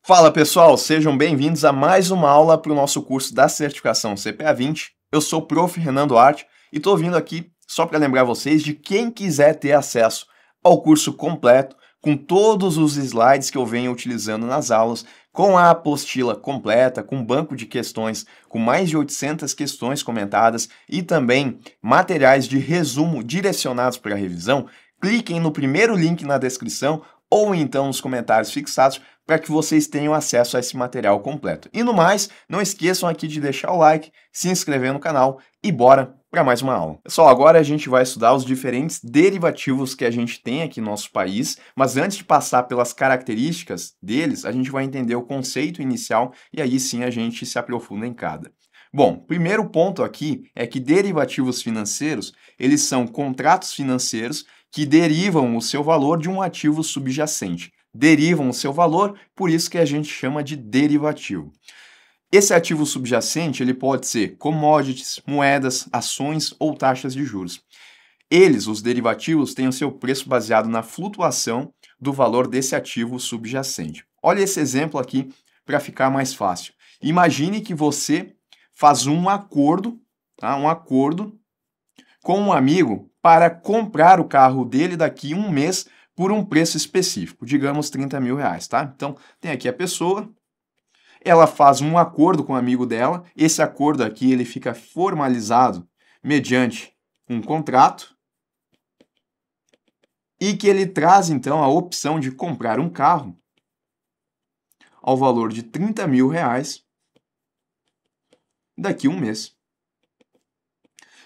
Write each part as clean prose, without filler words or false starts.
Fala pessoal, sejam bem-vindos a mais uma aula para o nosso curso da certificação CPA 20. Eu sou o Prof. Renan Duarte e estou vindo aqui só para lembrar vocês de quem quiser ter acesso ao curso completo, com todos os slides que eu venho utilizando nas aulas, com a apostila completa, com banco de questões, com mais de 800 questões comentadas e também materiais de resumo direcionados para a revisão. Cliquem no primeiro link na descrição ou então nos comentários fixados para que vocês tenham acesso a esse material completo. E no mais, não esqueçam aqui de deixar o like, se inscrever no canal e bora para mais uma aula. Pessoal, agora a gente vai estudar os diferentes derivativos que a gente tem aqui no nosso país, mas antes de passar pelas características deles, a gente vai entender o conceito inicial e aí sim a gente se aprofunda em cada. Bom, primeiro ponto aqui é que derivativos financeiros, eles são contratos financeiros que derivam o seu valor de um ativo subjacente. Derivam o seu valor, por isso que a gente chama de derivativo. Esse ativo subjacente ele pode ser commodities, moedas, ações ou taxas de juros. Eles, os derivativos, têm o seu preço baseado na flutuação do valor desse ativo subjacente. Olha esse exemplo aqui para ficar mais fácil. Imagine que você faz um acordo, tá? Um acordo com um amigo para comprar o carro dele daqui a um mês por um preço específico, digamos 30 mil reais, tá? Então, tem aqui a pessoa, ela faz um acordo com o amigo dela, esse acordo aqui ele fica formalizado mediante um contrato e que ele traz, então, a opção de comprar um carro ao valor de 30 mil reais daqui a um mês.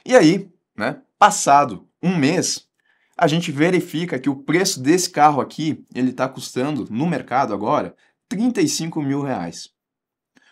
E aí, né, passado um mês, a gente verifica que o preço desse carro aqui, ele está custando no mercado agora 35 mil reais.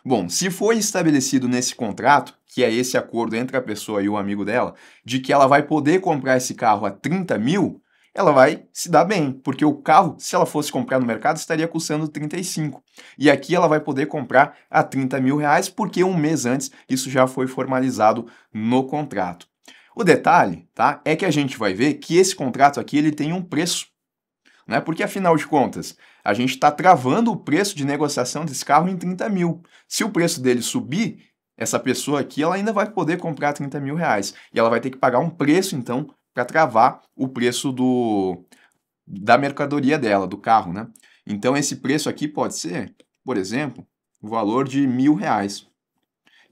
Bom, se foi estabelecido nesse contrato, que é esse acordo entre a pessoa e o amigo dela, de que ela vai poder comprar esse carro a 30 mil, ela vai se dar bem, porque o carro, se ela fosse comprar no mercado, estaria custando 35. E aqui ela vai poder comprar a 30 mil reais, porque um mês antes isso já foi formalizado no contrato. O detalhe, tá, é que a gente vai ver que esse contrato aqui ele tem um preço, né? Porque afinal de contas, a gente está travando o preço de negociação desse carro em 30 mil. Se o preço dele subir, essa pessoa aqui ela ainda vai poder comprar 30 mil reais. E ela vai ter que pagar um preço, então, para travar o preço da mercadoria dela, do carro, né? Então, esse preço aqui pode ser, por exemplo, o valor de 1.000 reais.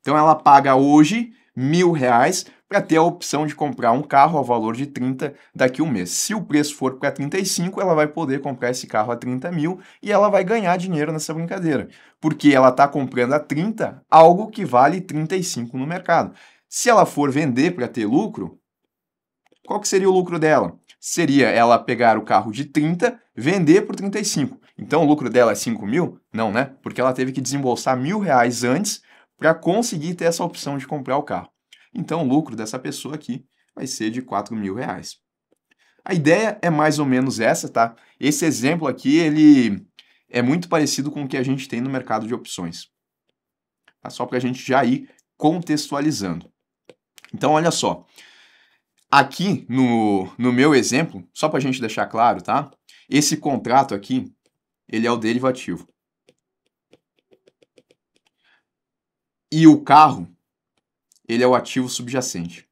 Então, ela paga hoje 1.000 reais para ter a opção de comprar um carro ao valor de 30 daqui a um mês. Se o preço for para 35, ela vai poder comprar esse carro a 30 mil e ela vai ganhar dinheiro nessa brincadeira, porque ela está comprando a 30 algo que vale 35 no mercado. Se ela for vender para ter lucro, qual que seria o lucro dela? Seria ela pegar o carro de 30, vender por 35. Então o lucro dela é 5 mil? Não, né? Porque ela teve que desembolsar 1.000 reais antes para conseguir ter essa opção de comprar o carro. Então, o lucro dessa pessoa aqui vai ser de 4 mil reais. A ideia é mais ou menos essa, tá? Esse exemplo aqui, ele é muito parecido com o que a gente tem no mercado de opções. Tá? Só para a gente já ir contextualizando. Então, olha só. Aqui no meu exemplo, só para a gente deixar claro, tá? Esse contrato aqui, ele é o derivativo. E o carro, ele é o ativo subjacente.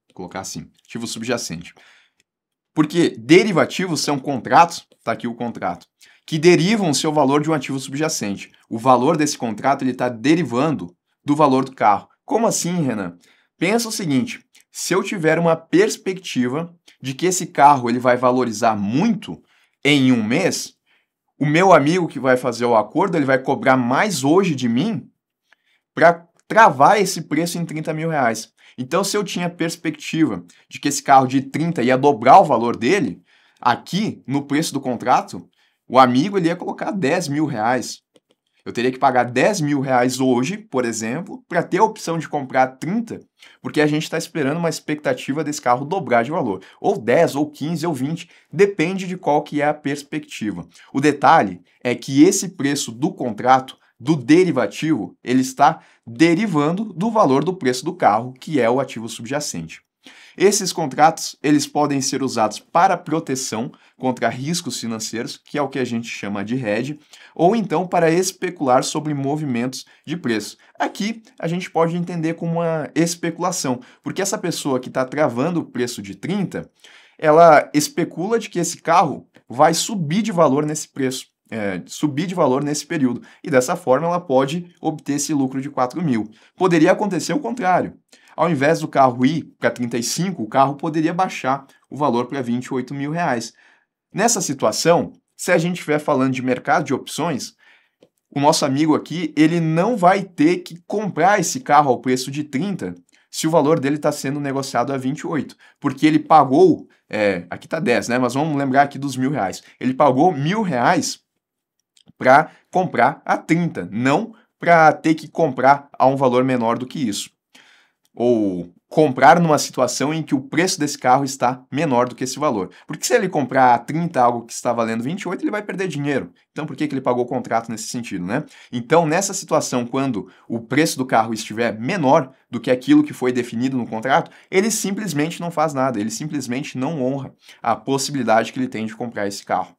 Vou colocar assim, ativo subjacente. Porque derivativos são contratos, tá aqui o contrato, que derivam o seu valor de um ativo subjacente. O valor desse contrato ele está derivando do valor do carro. Como assim, Renan? Pensa o seguinte, se eu tiver uma perspectiva de que esse carro ele vai valorizar muito em um mês, o meu amigo que vai fazer o acordo, ele vai cobrar mais hoje de mim para travar esse preço em 30 mil reais. Então, se eu tinha perspectiva de que esse carro de 30 ia dobrar o valor dele, aqui, no preço do contrato, o amigo ele ia colocar 10 mil reais. Eu teria que pagar 10 mil reais hoje, por exemplo, para ter a opção de comprar 30, porque a gente está esperando uma expectativa desse carro dobrar de valor. Ou 10, ou 15, ou 20, depende de qual que é a perspectiva. O detalhe é que esse preço do contrato, do derivativo, ele está derivando do valor do preço do carro, que é o ativo subjacente. Esses contratos, eles podem ser usados para proteção contra riscos financeiros, que é o que a gente chama de hedge, ou então para especular sobre movimentos de preço. Aqui a gente pode entender como uma especulação, porque essa pessoa que está travando o preço de 30, ela especula de que esse carro vai subir de valor nesse preço. Subir de valor nesse período. E dessa forma ela pode obter esse lucro de 4 mil. Poderia acontecer o contrário. Ao invés do carro ir para 35, o carro poderia baixar o valor para 28 mil reais. Nessa situação, se a gente estiver falando de mercado de opções, o nosso amigo aqui, ele não vai ter que comprar esse carro ao preço de 30 se o valor dele está sendo negociado a 28, porque ele pagou, aqui está 10, né? Mas vamos lembrar aqui dos R$ 1.000. Ele pagou R$ 1.000 para comprar a 30, não para ter que comprar a um valor menor do que isso. Ou comprar numa situação em que o preço desse carro está menor do que esse valor. Porque se ele comprar a 30 algo que está valendo 28, ele vai perder dinheiro. Então por que ele pagou o contrato nesse sentido, né? Então nessa situação, quando o preço do carro estiver menor do que aquilo que foi definido no contrato, ele simplesmente não faz nada, ele simplesmente não honra a possibilidade que ele tem de comprar esse carro.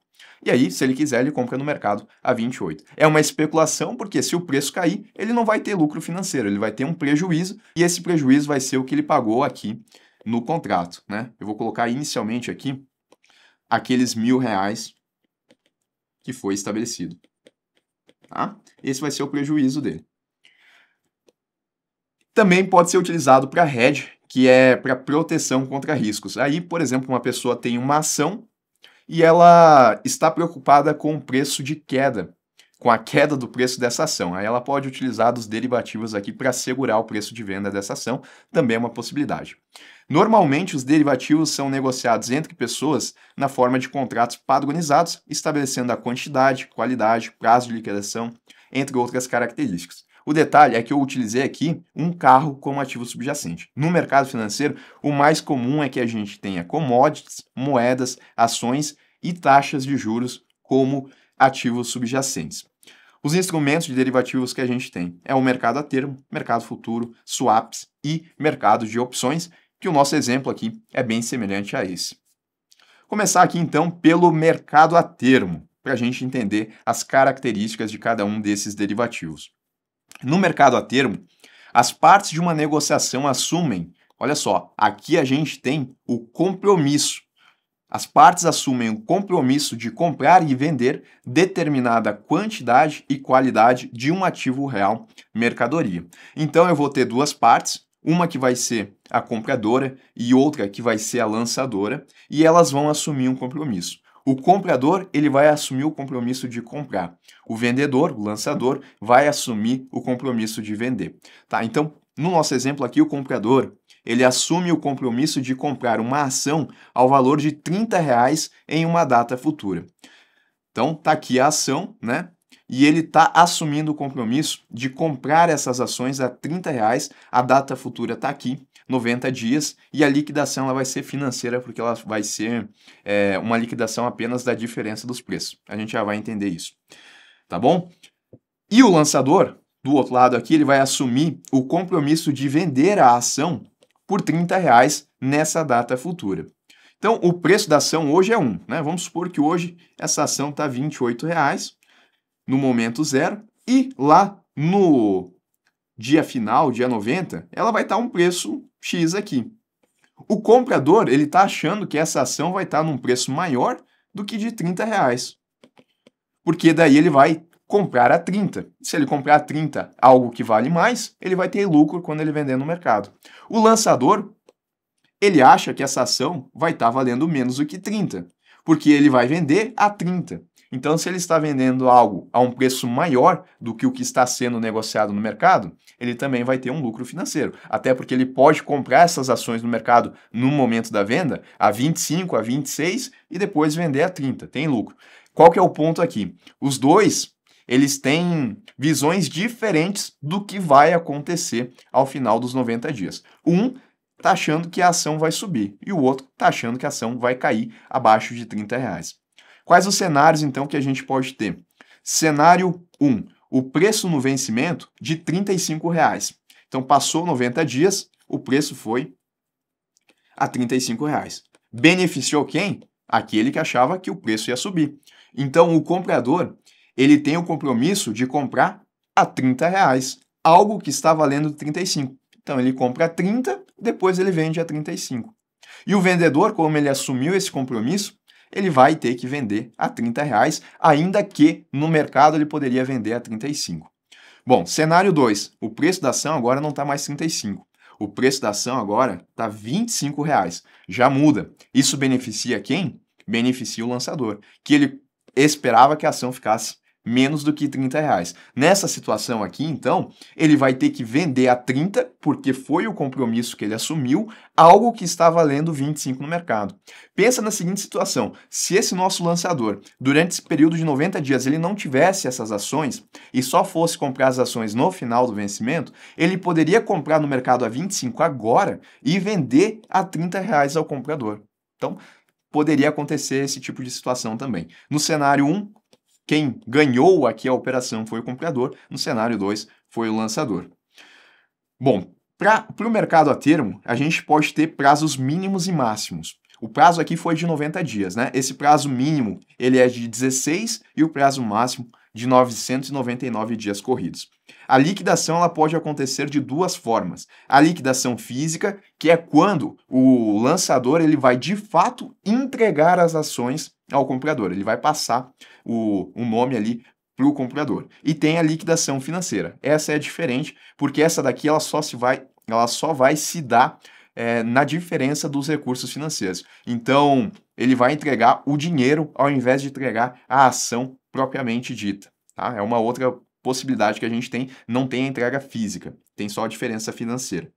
E aí, se ele quiser, ele compra no mercado a 28. É uma especulação, porque se o preço cair, ele não vai ter lucro financeiro, ele vai ter um prejuízo, e esse prejuízo vai ser o que ele pagou aqui no contrato, né? Eu vou colocar inicialmente aqui aqueles R$ 1.000 que foi estabelecido, tá? Esse vai ser o prejuízo dele. Também pode ser utilizado para hedge, que é para proteção contra riscos. Aí, por exemplo, uma pessoa tem uma ação e ela está preocupada com o preço de queda, com a queda do preço dessa ação. Aí ela pode utilizar dos derivativos aqui para segurar o preço de venda dessa ação, também é uma possibilidade. Normalmente, os derivativos são negociados entre pessoas na forma de contratos padronizados, estabelecendo a quantidade, qualidade, prazo de liquidação, entre outras características. O detalhe é que eu utilizei aqui um carro como ativo subjacente. No mercado financeiro, o mais comum é que a gente tenha commodities, moedas, ações e taxas de juros como ativos subjacentes. Os instrumentos de derivativos que a gente tem é o mercado a termo, mercado futuro, swaps e mercado de opções, que o nosso exemplo aqui é bem semelhante a esse. Começar aqui então pelo mercado a termo, para a gente entender as características de cada um desses derivativos. No mercado a termo, as partes de uma negociação assumem, olha só, aqui a gente tem o compromisso. As partes assumem o compromisso de comprar e vender determinada quantidade e qualidade de um ativo real, mercadoria. Então eu vou ter duas partes, uma que vai ser a compradora e outra que vai ser a lançadora, e elas vão assumir um compromisso. O comprador, ele vai assumir o compromisso de comprar. O vendedor, o lançador, vai assumir o compromisso de vender. Tá? Então, no nosso exemplo aqui, o comprador, ele assume o compromisso de comprar uma ação ao valor de R$ 30 em uma data futura. Então, tá aqui a ação, né? E ele está assumindo o compromisso de comprar essas ações a R$ 30, a data futura está aqui, 90 dias, e a liquidação ela vai ser financeira, porque ela vai ser uma liquidação apenas da diferença dos preços. A gente já vai entender isso, tá bom? E o lançador, do outro lado aqui, ele vai assumir o compromisso de vender a ação por R$ 30 nessa data futura. Então, o preço da ação hoje é 1, né? Vamos supor que hoje essa ação está R$ 28 no momento zero, e lá no dia final, dia 90, ela vai estar um preço X aqui. O comprador, ele está achando que essa ação vai estar num preço maior do que de R$ 30, porque daí ele vai comprar a 30. Se ele comprar a 30 algo que vale mais, ele vai ter lucro quando ele vender no mercado. O lançador, ele acha que essa ação vai estar valendo menos do que 30, porque ele vai vender a 30. Então, se ele está vendendo algo a um preço maior do que o que está sendo negociado no mercado, ele também vai ter um lucro financeiro. Até porque ele pode comprar essas ações no mercado no momento da venda a 25, a 26 e depois vender a 30. Tem lucro. Qual que é o ponto aqui? Os dois, eles têm visões diferentes do que vai acontecer ao final dos 90 dias. Um está achando que a ação vai subir e o outro está achando que a ação vai cair abaixo de R$ 30. Quais os cenários, então, que a gente pode ter? Cenário 1, o preço no vencimento de R$ 35. Então, passou 90 dias, o preço foi a R$ 35. Beneficiou quem? Aquele que achava que o preço ia subir. Então, o comprador, ele tem o compromisso de comprar a R$ 30, algo que está valendo 35. Então, ele compra a 30, depois ele vende a 35. E o vendedor, como ele assumiu esse compromisso, ele vai ter que vender a R$ 30, ainda que no mercado ele poderia vender a 35. Bom, cenário 2, o preço da ação agora não está mais 35. O preço da ação agora está R$ 25. Já muda. Isso beneficia quem? Beneficia o lançador, que ele esperava que a ação ficasse menos do que R$ 30. Nessa situação aqui, então, ele vai ter que vender a 30, porque foi o compromisso que ele assumiu, algo que está valendo 25 no mercado. Pensa na seguinte situação, se esse nosso lançador, durante esse período de 90 dias, ele não tivesse essas ações e só fosse comprar as ações no final do vencimento, ele poderia comprar no mercado a 25 agora e vender a R$ 30 ao comprador. Então, poderia acontecer esse tipo de situação também. No cenário 1, quem ganhou aqui a operação foi o comprador, no cenário 2 foi o lançador. Bom, para o mercado a termo, a gente pode ter prazos mínimos e máximos. O prazo aqui foi de 90 dias, né? Esse prazo mínimo ele é de 16 e o prazo máximo de 999 dias corridos. A liquidação ela pode acontecer de duas formas. A liquidação física, que é quando o lançador ele vai de fato entregar as ações ao comprador. Ele vai passar o nome ali para o comprador. E tem a liquidação financeira. Essa é diferente, porque essa daqui ela só vai se dar na diferença dos recursos financeiros. Então, ele vai entregar o dinheiro ao invés de entregar a ação propriamente dita. Tá? É uma outra possibilidade que a gente tem, não tem a entrega física, tem só a diferença financeira.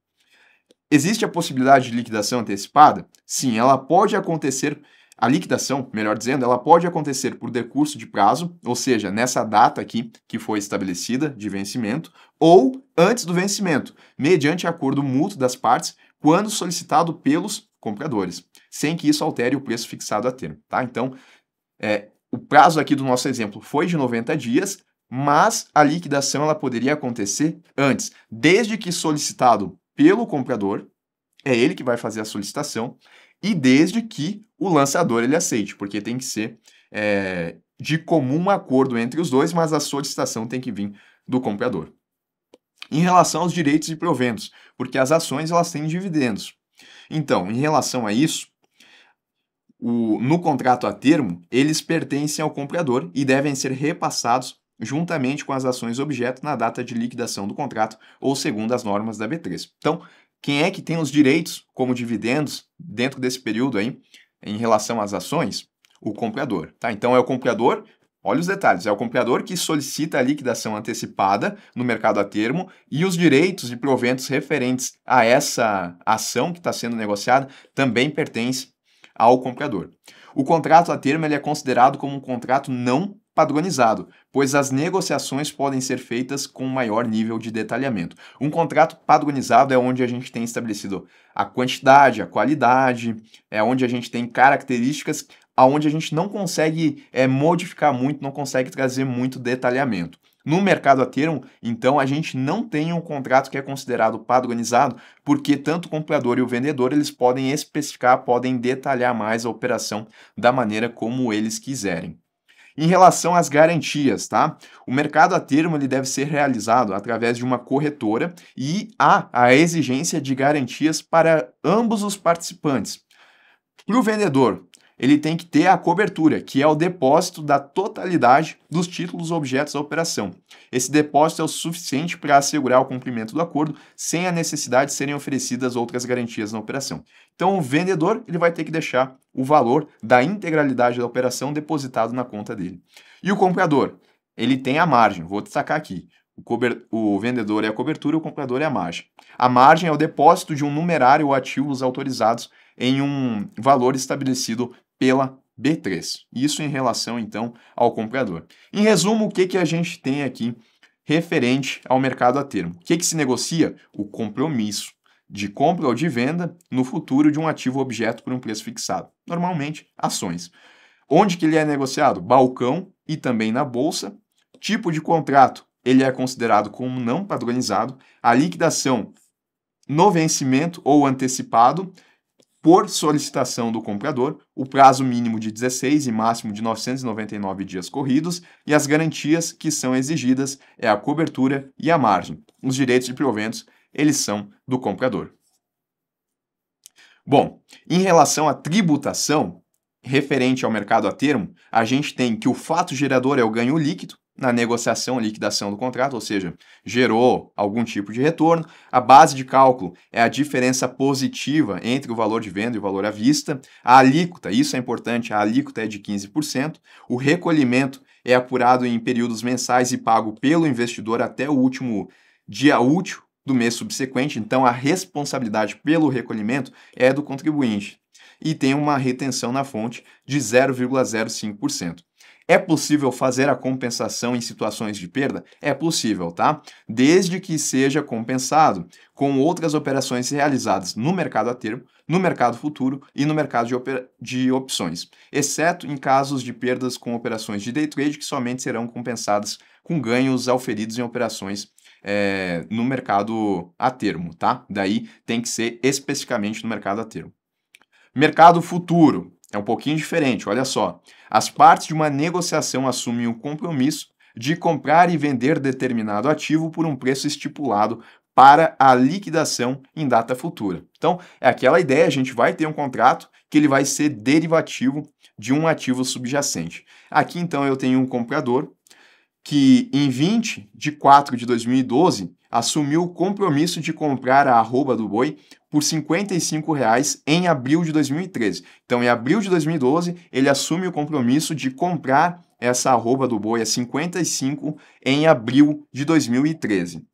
Existe a possibilidade de liquidação antecipada? Sim, ela pode acontecer, a liquidação, melhor dizendo, ela pode acontecer por decurso de prazo, ou seja, nessa data aqui que foi estabelecida de vencimento, ou antes do vencimento, mediante acordo mútuo das partes, quando solicitado pelos compradores, sem que isso altere o preço fixado a termo. Tá? Então, o prazo aqui do nosso exemplo foi de 90 dias, mas a liquidação ela poderia acontecer antes, desde que solicitado pelo comprador, é ele que vai fazer a solicitação, e desde que o lançador ele aceite, porque tem que ser de comum acordo entre os dois, mas a solicitação tem que vir do comprador. Em relação aos direitos e proventos, porque as ações elas têm dividendos. Então, em relação a isso, no contrato a termo, eles pertencem ao comprador e devem ser repassados juntamente com as ações objeto na data de liquidação do contrato ou segundo as normas da B3. Então, quem é que tem os direitos como dividendos dentro desse período aí, em relação às ações? O comprador, tá? Então, é o comprador, olha os detalhes, é o comprador que solicita a liquidação antecipada no mercado a termo e os direitos e proventos referentes a essa ação que está sendo negociada também pertencem ao comprador. O contrato a termo ele é considerado como um contrato não padronizado, pois as negociações podem ser feitas com maior nível de detalhamento. Um contrato padronizado é onde a gente tem estabelecido a quantidade, a qualidade, é onde a gente tem características aonde a gente não consegue modificar muito, não consegue trazer muito detalhamento. No mercado a termo, então, a gente não tem um contrato que é considerado padronizado, porque tanto o comprador e o vendedor eles podem especificar, podem detalhar mais a operação da maneira como eles quiserem. Em relação às garantias, tá? O mercado a termo ele deve ser realizado através de uma corretora e há a exigência de garantias para ambos os participantes. Para o vendedor, ele tem que ter a cobertura, que é o depósito da totalidade dos títulos objetos da operação. Esse depósito é o suficiente para assegurar o cumprimento do acordo, sem a necessidade de serem oferecidas outras garantias na operação. Então, o vendedor ele vai ter que deixar o valor da integralidade da operação depositado na conta dele. E o comprador, ele tem a margem, vou destacar aqui. O vendedor é a cobertura, o comprador é a margem. A margem é o depósito de um numerário ou ativos autorizados em um valor estabelecido pela B3. Isso em relação, então, ao comprador. Em resumo, o que a gente tem aqui referente ao mercado a termo? O que se negocia? O compromisso de compra ou de venda no futuro de um ativo objeto por um preço fixado. Normalmente, ações. Onde que ele é negociado? Balcão e também na bolsa. Tipo de contrato, ele é considerado como não padronizado. A liquidação no vencimento ou antecipado. por solicitação do comprador, o prazo mínimo de 16 e máximo de 999 dias corridos, e as garantias que são exigidas é a cobertura e a margem. Os direitos de proventos, eles são do comprador. Bom, em relação à tributação, referente ao mercado a termo, a gente tem que o fato gerador é o ganho líquido na negociação, liquidação do contrato, ou seja, gerou algum tipo de retorno. A base de cálculo é a diferença positiva entre o valor de venda e o valor à vista. A alíquota, isso é importante, a alíquota é de 15%. O recolhimento é apurado em períodos mensais e pago pelo investidor até o último dia útil do mês subsequente, então a responsabilidade pelo recolhimento é do contribuinte e tem uma retenção na fonte de 0,05%. É possível fazer a compensação em situações de perda? É possível, tá? Desde que seja compensado com outras operações realizadas no mercado a termo, no mercado futuro e no mercado de opções, exceto em casos de perdas com operações de day trade que somente serão compensadas com ganhos auferidos em operações no mercado a termo, tá? Daí tem que ser especificamente no mercado a termo. Mercado futuro é um pouquinho diferente, olha só. As partes de uma negociação assumem o compromisso de comprar e vender determinado ativo por um preço estipulado para a liquidação em data futura. Então, é aquela ideia, a gente vai ter um contrato que ele vai ser derivativo de um ativo subjacente. Aqui, então, eu tenho um comprador que em 20 de 4 de 2012 assumiu o compromisso de comprar a arroba do boi por R$ 55,00 em abril de 2013. Então, em abril de 2012, ele assume o compromisso de comprar essa arroba do boi a 55 em abril de 2013.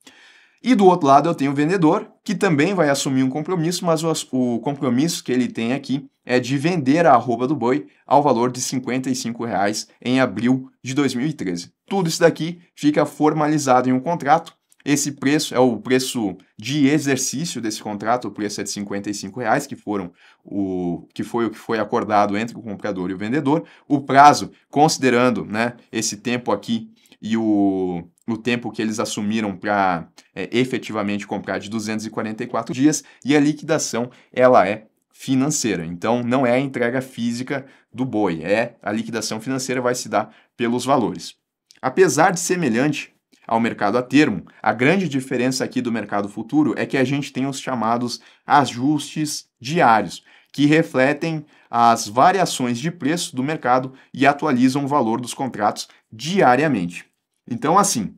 E do outro lado eu tenho o vendedor, que também vai assumir um compromisso, mas o compromisso que ele tem aqui é de vender a arroba do boi ao valor de R$ 55,00 em abril de 2013. Tudo isso daqui fica formalizado em um contrato. Esse preço é o preço de exercício desse contrato, o preço é de R$ 55,00, que foi o que foi acordado entre o comprador e o vendedor. O prazo, considerando, né, esse tempo aqui e o tempo que eles assumiram para efetivamente comprar de 244 dias, e a liquidação ela é financeira. Então, não é a entrega física do boi, a liquidação financeira vai se dar pelos valores. Apesar de semelhante ao mercado a termo, a grande diferença aqui do mercado futuro é que a gente tem os chamados ajustes diários, que refletem as variações de preço do mercado e atualizam o valor dos contratos diariamente. Então, assim,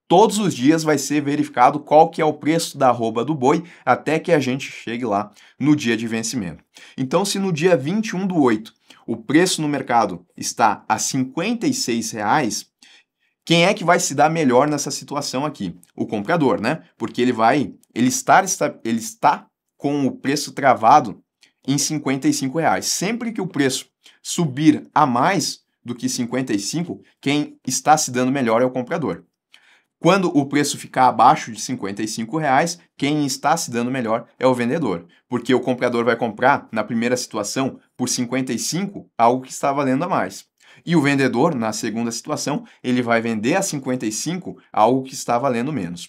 todos os dias vai ser verificado qual que é o preço da arroba do boi até que a gente chegue lá no dia de vencimento. Então, se no dia 21/8 o preço no mercado está a R$ 56,00, quem é que vai se dar melhor nessa situação aqui? O comprador, né? Porque ele está com o preço travado em R$ 55,00. Sempre que o preço subir a mais do que 55, quem está se dando melhor é o comprador. Quando o preço ficar abaixo de R$ 55,00, quem está se dando melhor é o vendedor, porque o comprador vai comprar, na primeira situação, por 55, algo que está valendo a mais. E o vendedor, na segunda situação, ele vai vender a 55, algo que está valendo menos.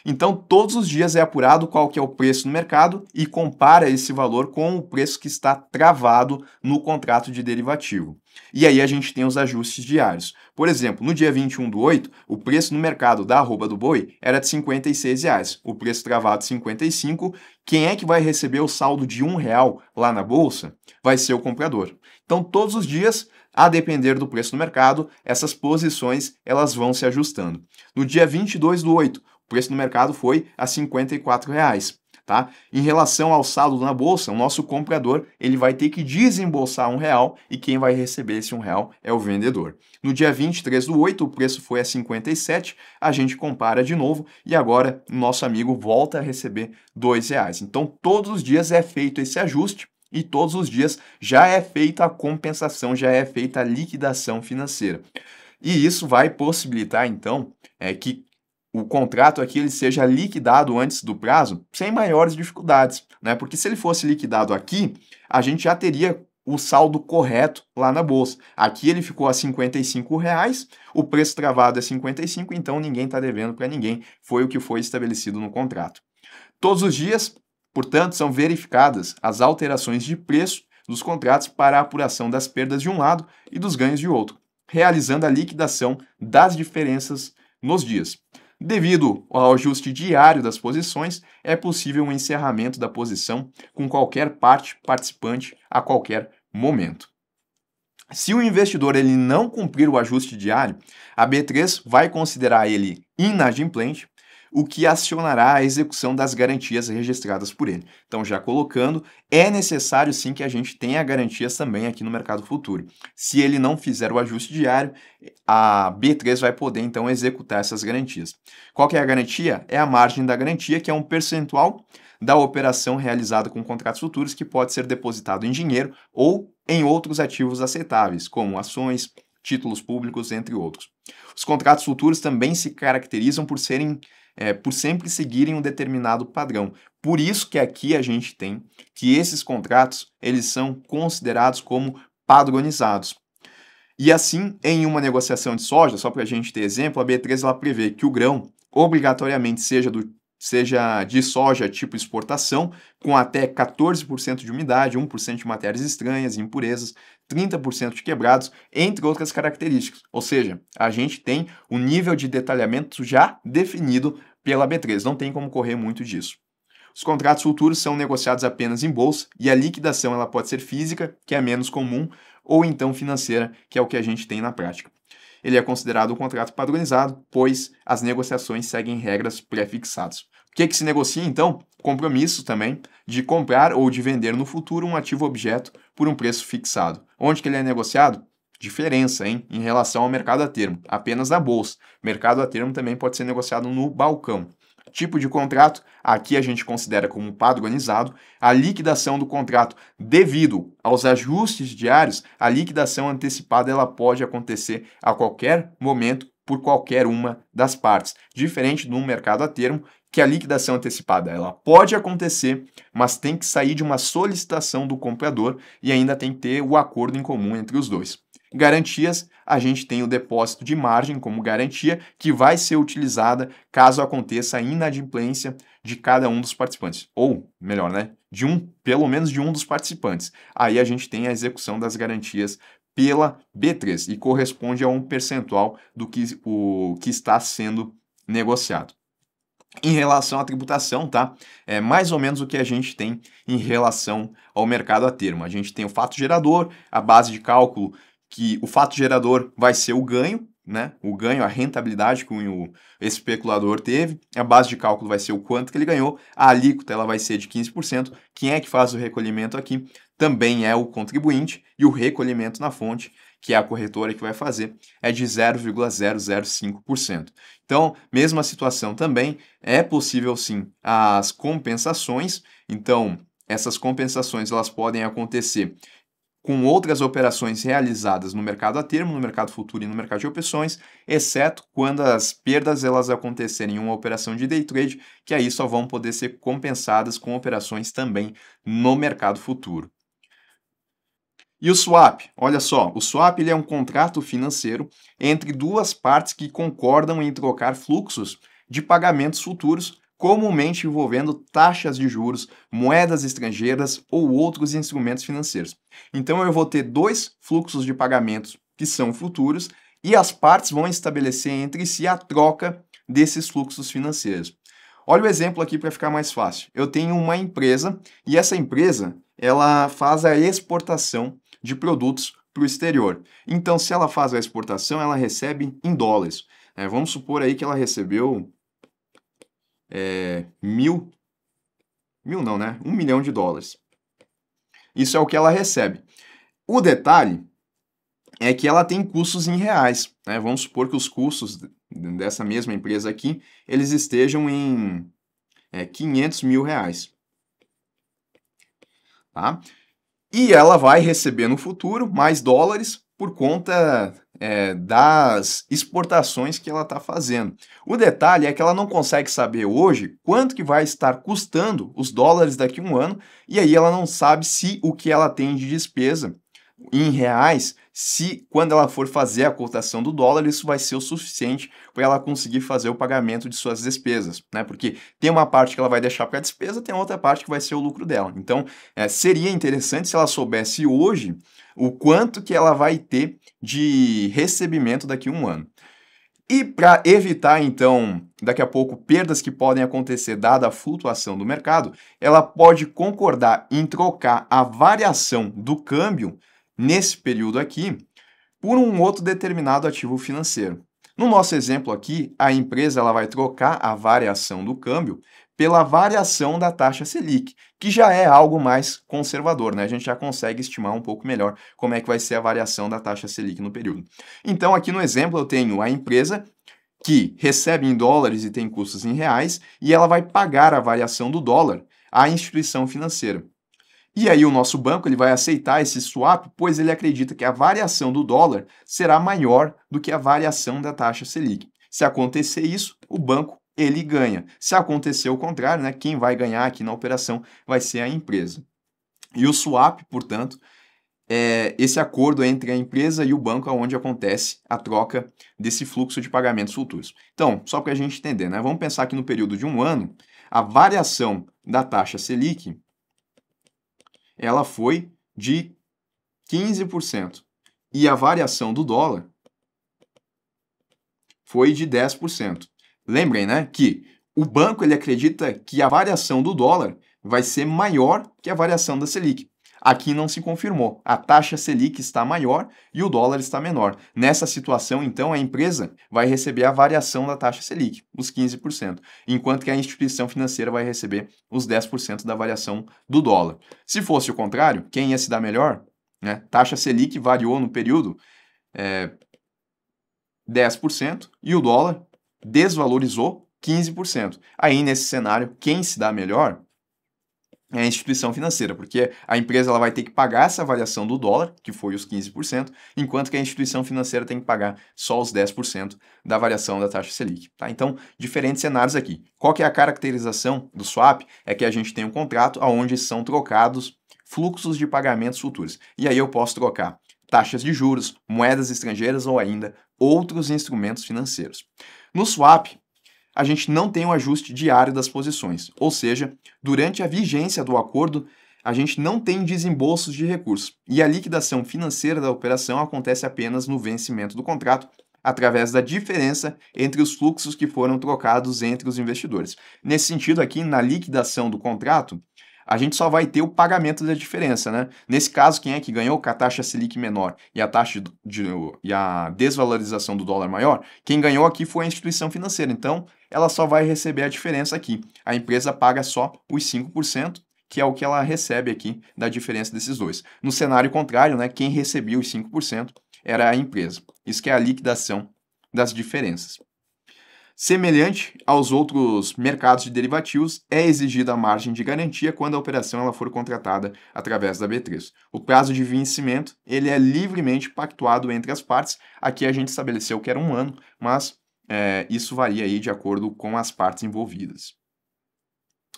Então, todos os dias é apurado qual que é o preço no mercado e compara esse valor com o preço que está travado no contrato de derivativo. E aí a gente tem os ajustes diários. Por exemplo, no dia 21/8, o preço no mercado da arroba do boi era de R$ 56,00. O preço travado 55. Quem é que vai receber o saldo de R$ 1,00 lá na bolsa? Vai ser o comprador. Então, todos os dias, a depender do preço no mercado, essas posições elas vão se ajustando. No dia 22/8, o preço no mercado foi a R$ 54,00. Tá? Em relação ao saldo na bolsa, o nosso comprador ele vai ter que desembolsar R$ 1,00 e quem vai receber esse R$ 1,00 é o vendedor. No dia 23/8, o preço foi a 57, a gente compara de novo e agora o nosso amigo volta a receber R$ 2,00. Então, todos os dias é feito esse ajuste e todos os dias já é feita a compensação, já é feita a liquidação financeira. E isso vai possibilitar, então, que o contrato aqui ele seja liquidado antes do prazo sem maiores dificuldades, né? Porque se ele fosse liquidado aqui, a gente já teria o saldo correto lá na bolsa. Aqui ele ficou a R$ 55,00, o preço travado é 55, então ninguém está devendo para ninguém, foi o que foi estabelecido no contrato. Todos os dias Portanto, são verificadas as alterações de preço dos contratos para a apuração das perdas de um lado e dos ganhos de outro, realizando a liquidação das diferenças nos dias. Devido ao ajuste diário das posições, é possível o encerramento da posição com qualquer parte participante a qualquer momento. Se o investidor ele não cumprir o ajuste diário, a B3 vai considerar ele inadimplente, o que acionará a execução das garantias registradas por ele. Então, já colocando, é necessário sim que a gente tenha garantias também aqui no mercado futuro. Se ele não fizer o ajuste diário, a B3 vai poder então executar essas garantias. Qual que é a garantia? É a margem da garantia, que é um percentual da operação realizada com contratos futuros que pode ser depositado em dinheiro ou em outros ativos aceitáveis, como ações, títulos públicos, entre outros. Os contratos futuros também se caracterizam por sempre seguirem um determinado padrão. Por isso que aqui a gente tem que esses contratos eles são considerados como padronizados. E assim, em uma negociação de soja, só para a gente ter exemplo, a B3 ela prevê que o grão obrigatoriamente seja de soja tipo exportação, com até 14% de umidade, 1% de matérias estranhas, impurezas, 30% de quebrados, entre outras características. Ou seja, a gente tem um nível de detalhamento já definido pela B3, não tem como correr muito disso. Os contratos futuros são negociados apenas em bolsa e a liquidação ela pode ser física, que é menos comum, ou então financeira, que é o que a gente tem na prática. Ele é considerado um contrato padronizado, pois as negociações seguem regras pré-fixadas. O que se negocia, então? Compromisso também de comprar ou de vender no futuro um ativo objeto por um preço fixado. Onde que ele é negociado? Diferença, hein? Em relação ao mercado a termo, apenas na bolsa. Mercado a termo também pode ser negociado no balcão. Tipo de contrato, aqui a gente considera como padronizado. A liquidação do contrato devido aos ajustes diários, a liquidação antecipada ela pode acontecer a qualquer momento por qualquer uma das partes. Diferente do mercado a termo, que a liquidação antecipada ela pode acontecer, mas tem que sair de uma solicitação do comprador e ainda tem que ter o acordo em comum entre os dois. Garantias, a gente tem o depósito de margem como garantia, que vai ser utilizada caso aconteça a inadimplência de cada um dos participantes. Ou, melhor, né, pelo menos de um dos participantes. Aí a gente tem a execução das garantias pela B3 e corresponde a um percentual do que está sendo negociado. Em relação à tributação, tá? É mais ou menos o que a gente tem em relação ao mercado a termo. A gente tem o fato gerador, a base de cálculo, que o fato gerador vai ser o ganho, né? O ganho, a rentabilidade que o especulador teve. A base de cálculo vai ser o quanto que ele ganhou. A alíquota ela vai ser de 15%. Quem é que faz o recolhimento aqui? Também é o contribuinte. E o recolhimento na fonte, que é a corretora que vai fazer, é de 0,005%. Então, mesma situação também, é possível sim as compensações. Então, essas compensações elas podem acontecer com outras operações realizadas no mercado a termo, no mercado futuro e no mercado de opções, exceto quando as perdas elas acontecerem em uma operação de day trade, que aí só vão poder ser compensadas com operações também no mercado futuro. E o swap? Olha só, o swap ele é um contrato financeiro entre duas partes que concordam em trocar fluxos de pagamentos futuros, comumente envolvendo taxas de juros, moedas estrangeiras ou outros instrumentos financeiros. Então eu vou ter dois fluxos de pagamentos que são futuros e as partes vão estabelecer entre si a troca desses fluxos financeiros. Olha o exemplo aqui para ficar mais fácil. Eu tenho uma empresa e essa empresa ela faz a exportação de produtos para o exterior. Então, se ela faz a exportação, ela recebe em dólares. Vamos supor aí que ela recebeu $1 milhão de dólares. Isso é o que ela recebe. O detalhe é que ela tem custos em reais. Vamos supor que os custos dessa mesma empresa aqui, eles estejam em R$500 mil. Tá? E ela vai receber no futuro mais dólares por conta das exportações que ela está fazendo. O detalhe é que ela não consegue saber hoje quanto que vai estar custando os dólares daqui a um ano, e aí ela não sabe se o que ela tem de despesa em reais, se quando ela for fazer a cotação do dólar, isso vai ser o suficiente para ela conseguir fazer o pagamento de suas despesas, né? Porque tem uma parte que ela vai deixar para despesa, tem outra parte que vai ser o lucro dela. Então, seria interessante se ela soubesse hoje o quanto que ela vai ter de recebimento daqui a um ano. E para evitar, então, daqui a pouco, perdas que podem acontecer dada a flutuação do mercado, ela pode concordar em trocar a variação do câmbio nesse período aqui por um outro determinado ativo financeiro. No nosso exemplo aqui, a empresa ela vai trocar a variação do câmbio pela variação da taxa Selic, que já é algo mais conservador, né? A gente já consegue estimar um pouco melhor como é que vai ser a variação da taxa Selic no período. Então, aqui no exemplo, eu tenho a empresa que recebe em dólares e tem custos em reais, e ela vai pagar a variação do dólar à instituição financeira. E aí o nosso banco ele vai aceitar esse swap, pois ele acredita que a variação do dólar será maior do que a variação da taxa Selic. Se acontecer isso, o banco ele ganha. Se acontecer o contrário, né, quem vai ganhar aqui na operação vai ser a empresa. E o swap, portanto, é esse acordo entre a empresa e o banco onde acontece a troca desse fluxo de pagamentos futuros. Então, só para a gente entender, né, vamos pensar que no período de um ano, a variação da taxa Selic ela foi de 15% e a variação do dólar foi de 10%. Lembrem, né, que o banco ele acredita que a variação do dólar vai ser maior que a variação da Selic. Aqui não se confirmou. A taxa Selic está maior e o dólar está menor. Nessa situação, então, a empresa vai receber a variação da taxa Selic, os 15%, enquanto que a instituição financeira vai receber os 10% da variação do dólar. Se fosse o contrário, quem ia se dar melhor? Né? Taxa Selic variou no período 10% e o dólar desvalorizou 15%. Aí, nesse cenário, quem se dá melhor é a instituição financeira, porque a empresa ela vai ter que pagar essa variação do dólar, que foi os 15%, enquanto que a instituição financeira tem que pagar só os 10% da variação da taxa Selic. Tá? Então, diferentes cenários aqui. Qual que é a caracterização do swap? É que a gente tem um contrato onde são trocados fluxos de pagamentos futuros. E aí eu posso trocar taxas de juros, moedas estrangeiras ou ainda outros instrumentos financeiros. No swap, a gente não tem um ajuste diário das posições, ou seja, durante a vigência do acordo, a gente não tem desembolsos de recursos, e a liquidação financeira da operação acontece apenas no vencimento do contrato, através da diferença entre os fluxos que foram trocados entre os investidores. Nesse sentido aqui, na liquidação do contrato, a gente só vai ter o pagamento da diferença, né? Nesse caso, quem é que ganhou com a taxa Selic menor e a taxa e a desvalorização do dólar maior? Quem ganhou aqui foi a instituição financeira. Então, ela só vai receber a diferença aqui. A empresa paga só os 5%, que é o que ela recebe aqui da diferença desses dois. No cenário contrário, né, quem recebia os 5% era a empresa. Isso que é a liquidação das diferenças. Semelhante aos outros mercados de derivativos, é exigida a margem de garantia quando a operação ela for contratada através da B3. O prazo de vencimento ele é livremente pactuado entre as partes. Aqui a gente estabeleceu que era um ano, mas isso varia aí de acordo com as partes envolvidas.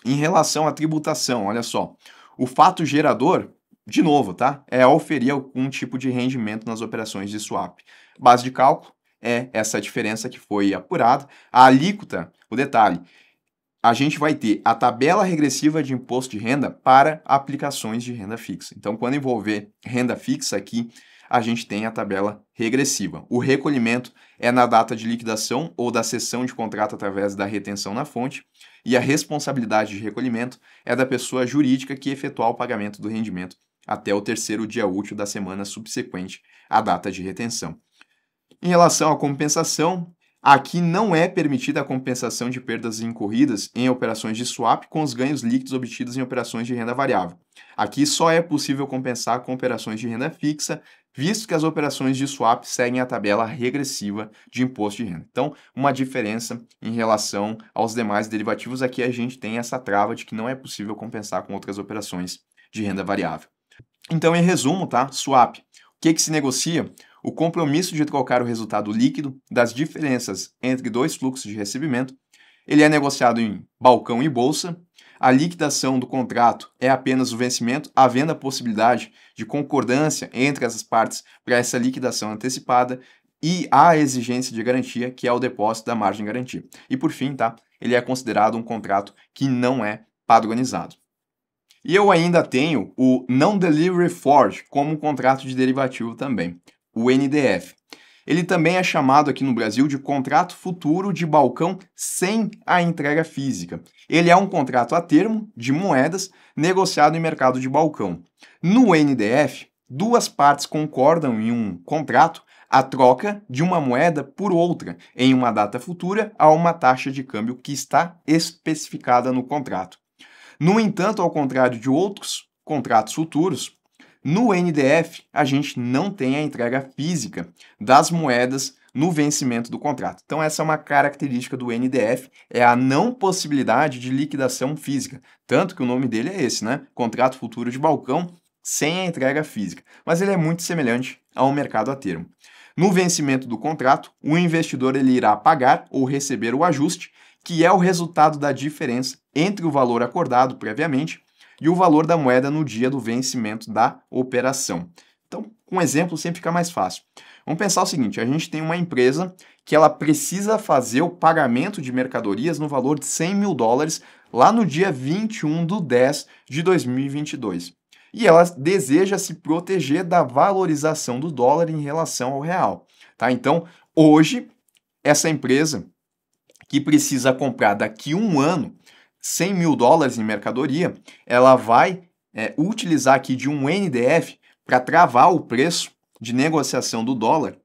Em relação à tributação, olha só, o fato gerador, de novo, tá? É oferir algum tipo de rendimento nas operações de swap. Base de cálculo é essa diferença que foi apurada. A alíquota, o detalhe, a gente vai ter a tabela regressiva de imposto de renda para aplicações de renda fixa. Então, quando envolver renda fixa aqui, a gente tem a tabela regressiva. O recolhimento é na data de liquidação ou da cessão de contrato através da retenção na fonte, e a responsabilidade de recolhimento é da pessoa jurídica que efetuar o pagamento do rendimento até o terceiro dia útil da semana subsequente à data de retenção. Em relação à compensação, aqui não é permitida a compensação de perdas incorridas em operações de swap com os ganhos líquidos obtidos em operações de renda variável. Aqui só é possível compensar com operações de renda fixa, visto que as operações de swap seguem a tabela regressiva de imposto de renda. Então, uma diferença em relação aos demais derivativos, aqui a gente tem essa trava de que não é possível compensar com outras operações de renda variável. Então, em resumo, tá? Swap. O que se negocia? O compromisso de trocar o resultado líquido das diferenças entre dois fluxos de recebimento. Ele é negociado em balcão e bolsa. a liquidação do contrato é apenas o vencimento, havendo a possibilidade de concordância entre as partes para essa liquidação antecipada, e a exigência de garantia, que é o depósito da margem de garantia. E por fim, tá? Ele é considerado um contrato que não é padronizado. E eu ainda tenho o Non-Delivery Forward como um contrato de derivativo também, o NDF. Ele também é chamado aqui no Brasil de contrato futuro de balcão sem a entrega física. Ele é um contrato a termo de moedas negociado em mercado de balcão. No NDF, duas partes concordam em um contrato a troca de uma moeda por outra em uma data futura a uma taxa de câmbio que está especificada no contrato. No entanto, ao contrário de outros contratos futuros, no NDF a gente não tem a entrega física das moedas no vencimento do contrato. Então essa é uma característica do NDF, é a não possibilidade de liquidação física. Tanto que o nome dele é esse, né? Contrato futuro de balcão sem a entrega física. Mas ele é muito semelhante ao mercado a termo. No vencimento do contrato, o investidor ele irá pagar ou receber o ajuste, que é o resultado da diferença entre o valor acordado previamente e o valor da moeda no dia do vencimento da operação. Então, com um exemplo sempre fica mais fácil. Vamos pensar o seguinte, a gente tem uma empresa que ela precisa fazer o pagamento de mercadorias no valor de 100 mil dólares lá no dia 21/10 de 2022. E ela deseja se proteger da valorização do dólar em relação ao real. Tá? Então, hoje, essa empresa que precisa comprar daqui a um ano 100 mil dólares em mercadoria, ela vai utilizar aqui de um NDF para travar o preço de negociação do dólar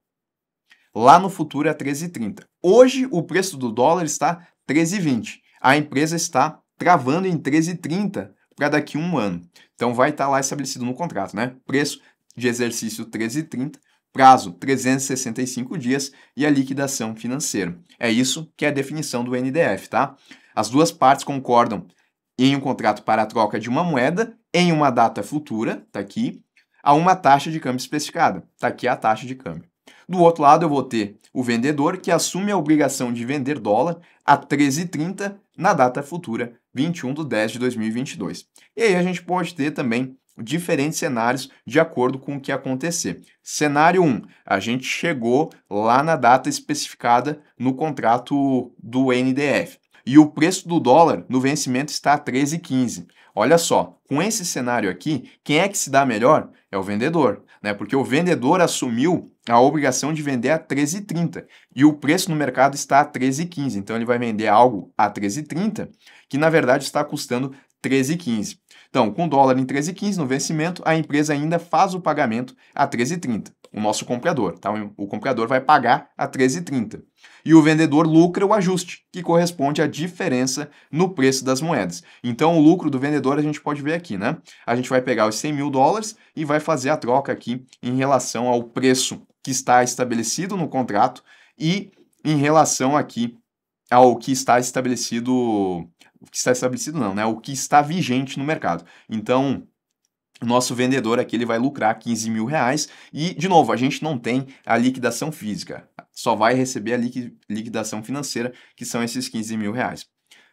lá no futuro a 13,30. Hoje, o preço do dólar está 13,20. A empresa está travando em 13,30 para daqui a um ano. Então, vai estar lá estabelecido no contrato, né? Preço de exercício 13,30, prazo 365 dias e a liquidação financeira. É isso que é a definição do NDF, tá? As duas partes concordam em um contrato para a troca de uma moeda em uma data futura, tá aqui, a uma taxa de câmbio especificada, tá aqui a taxa de câmbio. Do outro lado, eu vou ter o vendedor que assume a obrigação de vender dólar a 13,30 na data futura, 21/10 de 2022. E aí a gente pode ter também diferentes cenários de acordo com o que acontecer. Cenário 1, a gente chegou lá na data especificada no contrato do NDF. E o preço do dólar no vencimento está a 13,15. Olha só, com esse cenário aqui, quem é que se dá melhor? É o vendedor, né? Porque o vendedor assumiu a obrigação de vender a 13,30 e o preço no mercado está a 13,15. Então ele vai vender algo a 13,30 que na verdade está custando 13,15. Então, com o dólar em 13,15 no vencimento, a empresa ainda faz o pagamento a 13,30. O nosso comprador, tá? O comprador vai pagar a 13,30. E o vendedor lucra o ajuste, que corresponde à diferença no preço das moedas. Então, o lucro do vendedor a gente pode ver aqui, né? A gente vai pegar os 100 mil dólares e vai fazer a troca aqui em relação ao preço que está estabelecido no contrato e em relação aqui ao que está estabelecido, o que está estabelecido não, né? O que está vigente no mercado. Então, o nosso vendedor aqui ele vai lucrar 15 mil reais e, de novo, a gente não tem a liquidação física, só vai receber a liquidação financeira, que são esses 15 mil reais.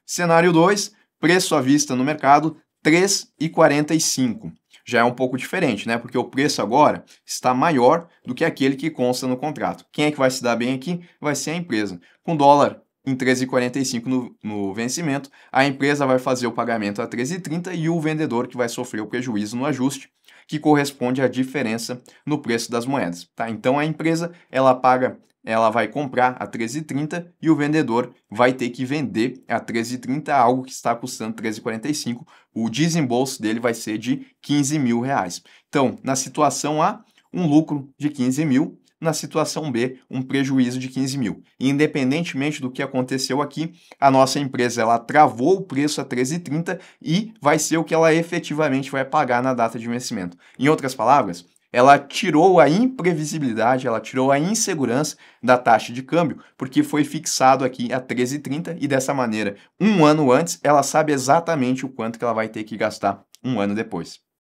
Cenário 2, preço à vista no mercado, 3,45. Já é um pouco diferente, né? Porque o preço agora está maior do que aquele que consta no contrato. Quem é que vai se dar bem aqui? Vai ser a empresa. Com dólar em 13,45 no vencimento, a empresa vai fazer o pagamento a 13,30 e o vendedor que vai sofrer o prejuízo no ajuste, que corresponde à diferença no preço das moedas. Tá? Então a empresa ela vai comprar a 13,30 e o vendedor vai ter que vender a 13,30, algo que está custando 13,45. O desembolso dele vai ser de 15 mil reais. Então, na situação A, um lucro de 15 mil. Na situação B, um prejuízo de 15 mil. E, independentemente do que aconteceu aqui, a nossa empresa ela travou o preço a 13,30 e vai ser o que ela efetivamente vai pagar na data de vencimento. Em outras palavras, ela tirou a imprevisibilidade, ela tirou a insegurança da taxa de câmbio, porque foi fixado aqui a 13,30 e dessa maneira, um ano antes, ela sabe exatamente o quanto que ela vai ter que gastar um ano depois.